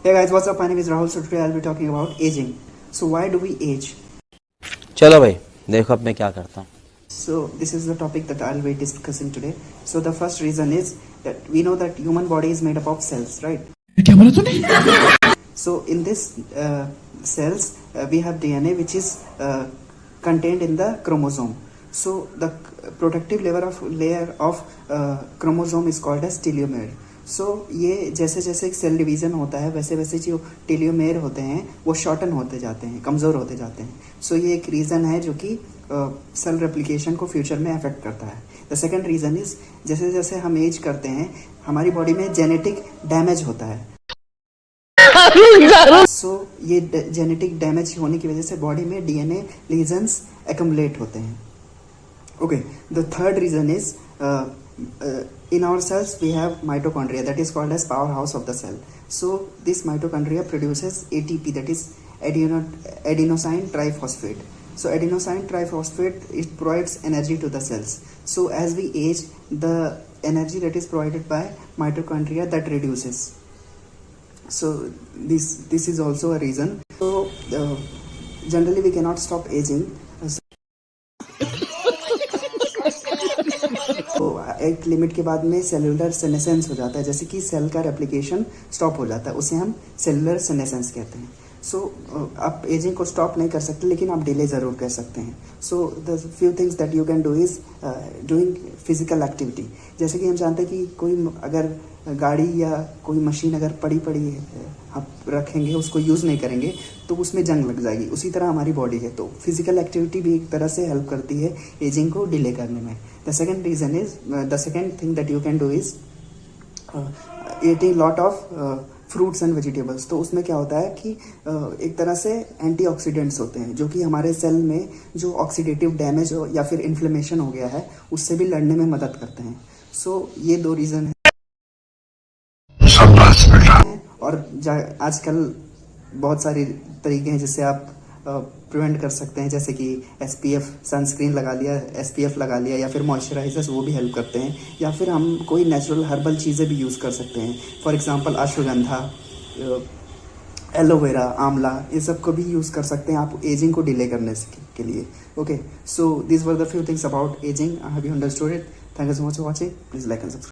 Hey guys, what's up? My name is Rahul. So today I'll be talking about aging. So why do we age? चलो भाई देखो अब मैं क्या करता हूँ. So this is the topic that I'll be discussing today. So the first reason is that we know that human body is made up of cells, right? क्या बोला तूने? So in this cells we have DNA which is contained in the chromosome. So the protective layer of chromosome is called as telomere. सो ये जैसे जैसे cell division होता है वैसे वैसे जो टेलियोमेर होते हैं वो शॉर्टन होते जाते हैं, कमज़ोर होते जाते हैं. सो ये एक रीज़न है जो कि सेल रेप्लिकेशन को फ्यूचर में अफेक्ट करता है. द सेकंड रीज़न इज़ जैसे जैसे हम एज करते हैं हमारी बॉडी में जेनेटिक डैमेज होता है. सो ये जेनेटिक डैमेज होने की वजह से बॉडी में डीएनए लीजन्स एक्युमुलेट होते हैं. Okay, the third reason is in our cells we have mitochondria that is called as powerhouse of the cell. So this mitochondria produces ATP, that is adenosine triphosphate. So adenosine triphosphate, it provides energy to the cells. So as we age, the energy that is provided by mitochondria that reduces. So this is also a reason. So generally we cannot stop aging. तो एक limit के बाद में cellular senescence हो जाता है, जैसे कि सेल का रेप्लिकेशन स्टॉप हो जाता है, उसे हम सेलुलर सेनेसेंस कहते हैं. सो आप एजिंग को स्टॉप नहीं कर सकते लेकिन आप डिले ज़रूर कर सकते हैं. So the few things that you can do is doing physical activity. जैसे कि हम जानते हैं कि कोई अगर गाड़ी या कोई मशीन अगर पड़ी आप रखेंगे, उसको यूज़ नहीं करेंगे तो उसमें जंग लग जाएगी. उसी तरह हमारी बॉडी है, तो फिजिकल एक्टिविटी भी एक तरह से हेल्प करती है एजिंग को डिले करने में. The second reason is the second thing that you can do is eating lot of fruits and vegetables. तो उसमें क्या होता है कि एक तरह से एंटीऑक्सीडेंट्स होते हैं जो कि हमारे सेल में जो ऑक्सीडेटिव डैमेज हो या फिर इन्फ्लेमेशन हो गया है उससे भी लड़ने में मदद करते हैं. सो ये दो रीज़न है. और आजकल बहुत सारे तरीके हैं जिससे आप प्रिवेंट कर सकते हैं, जैसे कि SPF सनस्क्रीन लगा लिया, SPF लगा लिया, या फिर मॉइस्चराइजर्स वो भी हेल्प करते हैं, या फिर हम कोई नेचुरल हर्बल चीज़ें भी यूज़ कर सकते हैं. फॉर एग्जांपल अश्वगंधा, एलोवेरा, आंवला, ये सब को भी यूज़ कर सकते हैं आप एजिंग को डिले करने के लिए. Okay, so this were the few things about ageing. I have you understood it. Thank you so much for watching. Please like and subscribe.